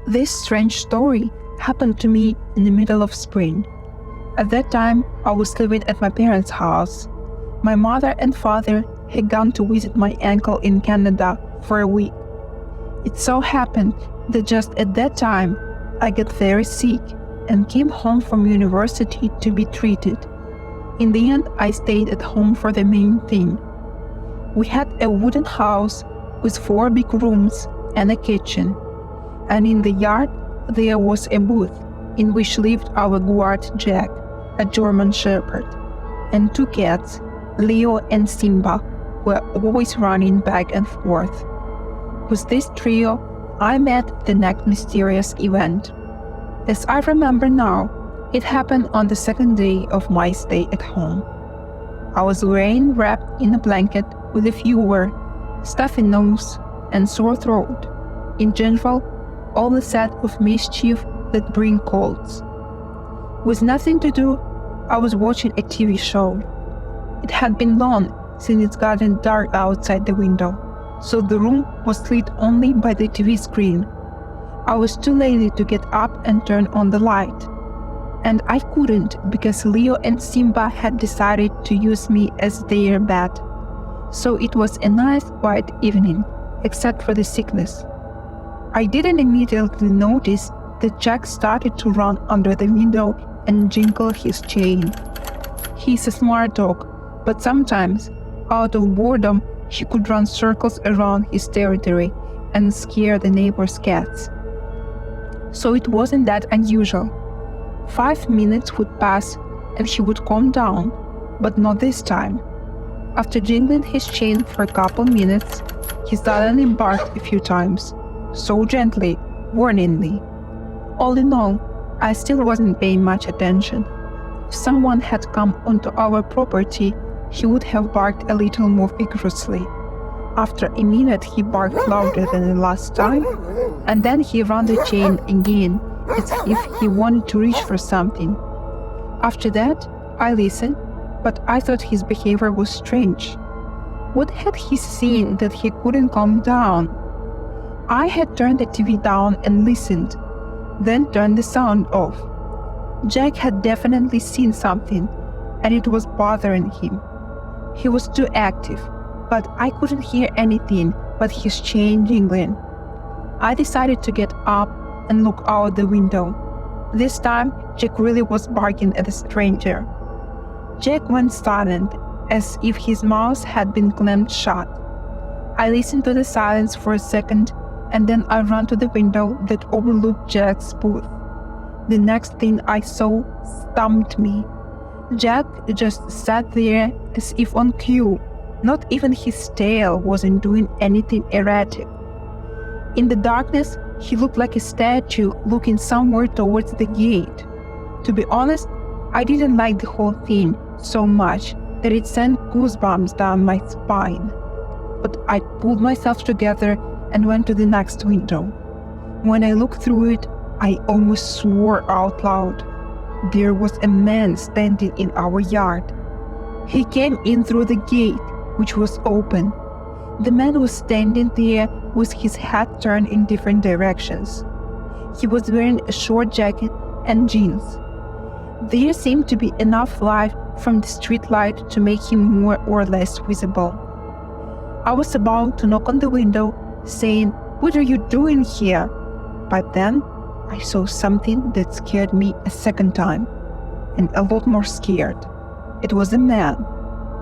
This strange story happened to me in the middle of spring. At that time, I was living at my parents' house. My mother and father had gone to visit my uncle in Canada for a week. It so happened that just at that time, I got very sick and came home from university to be treated. In the end, I stayed at home for the main thing. We had a wooden house with 4 big rooms and a kitchen, and in the yard there was a booth in which lived our guard Jack, a German Shepherd, and 2 cats, Leo and Simba, were always running back and forth. With this trio, I met the next mysterious event. As I remember now, it happened on the 2nd day of my stay at home. I was lying wrapped in a blanket with a fever, stuffy nose, and sore throat. In general, all the set of mischief that bring colds. With nothing to do, I was watching a TV show. It had been long since it gotten dark outside the window, so the room was lit only by the TV screen. I was too lazy to get up and turn on the light. And I couldn't because Leo and Simba had decided to use me as their bed. So it was a nice quiet evening, except for the sickness. I didn't immediately notice that Jack started to run under the window and jingle his chain. He's a smart dog, but sometimes, out of boredom, he could run circles around his territory and scare the neighbors' cats. So it wasn't that unusual. 5 minutes would pass and he would calm down, but not this time. After jingling his chain for a couple minutes, he suddenly barked a few times, so gently, warningly. All in all, I still wasn't paying much attention. If someone had come onto our property, he would have barked a little more vigorously. After a minute, he barked louder than the last time, and then he ran the chain again, as if he wanted to reach for something. After that, I listened, but I thought his behavior was strange. What had he seen that he couldn't calm down? I had turned the TV down and listened, then turned the sound off. Jack had definitely seen something, and it was bothering him. He was too active, but I couldn't hear anything but his chain jingling. I decided to get up and look out the window. This time, Jack really was barking at a stranger. Jack went silent, as if his mouth had been clamped shut. I listened to the silence for a second, and then I ran to the window that overlooked Jack's booth. The next thing I saw stumped me. Jack just sat there as if on cue. Not even his tail wasn't doing anything erratic. In the darkness, he looked like a statue looking somewhere towards the gate. To be honest, I didn't like the whole thing so much that it sent goosebumps down my spine. But I pulled myself together and went to the next window. When I looked through it, I almost swore out loud. There was a man standing in our yard. He came in through the gate, which was open. The man was standing there with his head turned in different directions. He was wearing a short jacket and jeans. There seemed to be enough light from the street light to make him more or less visible. I was about to knock on the window, saying, "What are you doing here?" But then I saw something that scared me a second time, and a lot more scared. It was a man,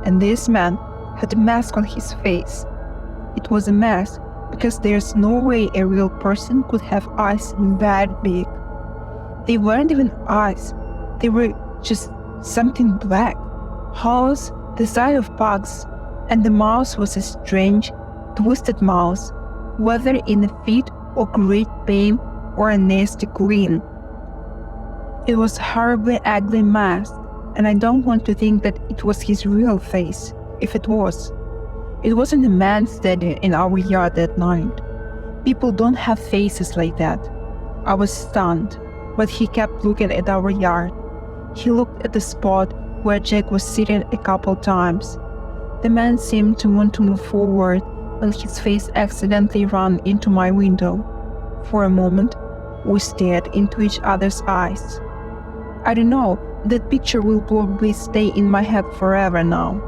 and this man had a mask on his face. It was a mask because there's no way a real person could have eyes that big. They weren't even eyes, they were just something black, hollows the size of bugs, and the mouth was a strange, twisted mouth, whether in a fit or great pain or a nasty grin. It was a horribly ugly mask, and I don't want to think that it was his real face, if it was. It wasn't a man standing in our yard that night. People don't have faces like that. I was stunned, but he kept looking at our yard. He looked at the spot where Jack was sitting a couple times. The man seemed to want to move forward when his face accidentally ran into my window. For a moment, we stared into each other's eyes. I don't know, that picture will probably stay in my head forever now.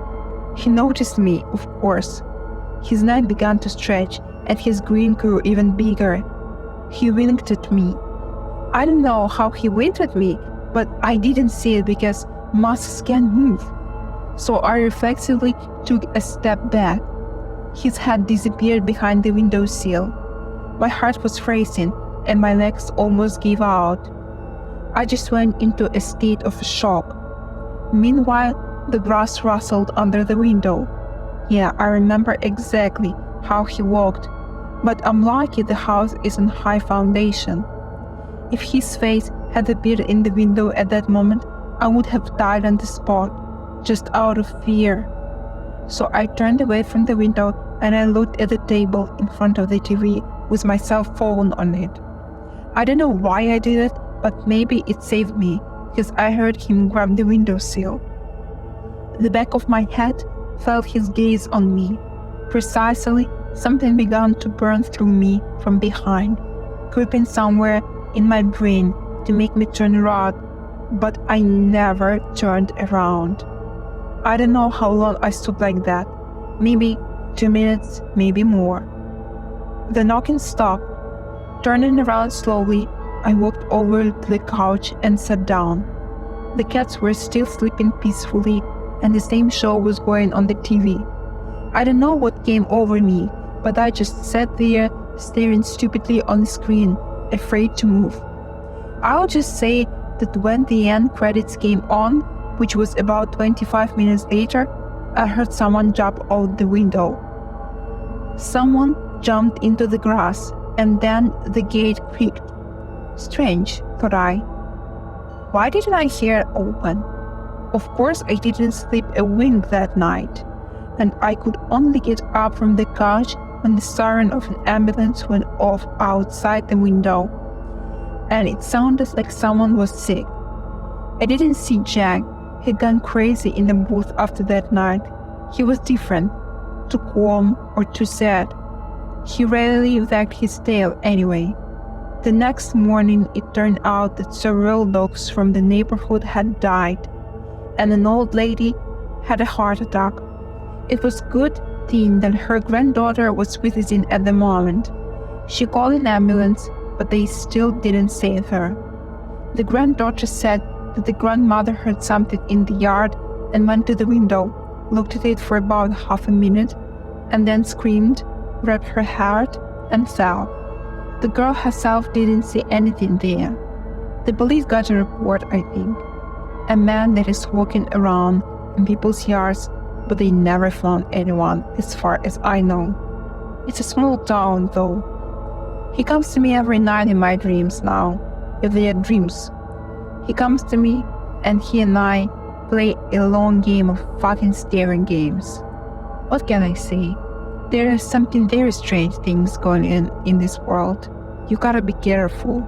He noticed me, of course. His neck began to stretch and his grin grew even bigger. He winked at me. I don't know how he winked at me, but I didn't see it because masks can't move. So I reflexively took a step back. His head disappeared behind the windowsill. My heart was racing and my legs almost gave out. I just went into a state of shock. Meanwhile, the grass rustled under the window. Yeah, I remember exactly how he walked, but I'm lucky the house is on high foundation. If his face had appeared in the window at that moment, I would have died on the spot, just out of fear. So I turned away from the window and I looked at the table in front of the TV with my cell phone on it. I don't know why I did it, but maybe it saved me, because I heard him grab the windowsill. The back of my head felt his gaze on me. Precisely, something began to burn through me from behind, creeping somewhere in my brain to make me turn around, but I never turned around. I don't know how long I stood like that. Maybe 2 minutes, maybe more. The knocking stopped. Turning around slowly, I walked over to the couch and sat down. The cats were still sleeping peacefully, and the same show was going on the TV. I don't know what came over me, but I just sat there, staring stupidly on the screen, afraid to move. I'll just say that when the end credits came on, which was about 25 minutes later, I heard someone jump out the window. Someone jumped into the grass, and then the gate creaked. Strange, thought I. Why didn't I hear it open? Of course, I didn't sleep a wink that night, and I could only get up from the couch when the siren of an ambulance went off outside the window, and it sounded like someone was sick. I didn't see Jack. He'd gone crazy in the booth after that night. He was different, too calm or too sad. He rarely wagged his tail anyway. The next morning, it turned out that several dogs from the neighborhood had died, and an old lady had a heart attack. It was a good thing that her granddaughter was visiting at the moment. She called an ambulance, but they still didn't save her. The granddaughter said that the grandmother heard something in the yard and went to the window, looked at it for about half a minute, and then screamed, grabbed her hat, and fell. The girl herself didn't see anything there. The police got a report, I think. A man that is walking around in people's yards, but they never found anyone, as far as I know. It's a small town, though. He comes to me every night in my dreams now, if they are dreams. He comes to me, and he and I play a long game of fucking staring games. What can I say? There is something very strange things going on in this world. You gotta be careful.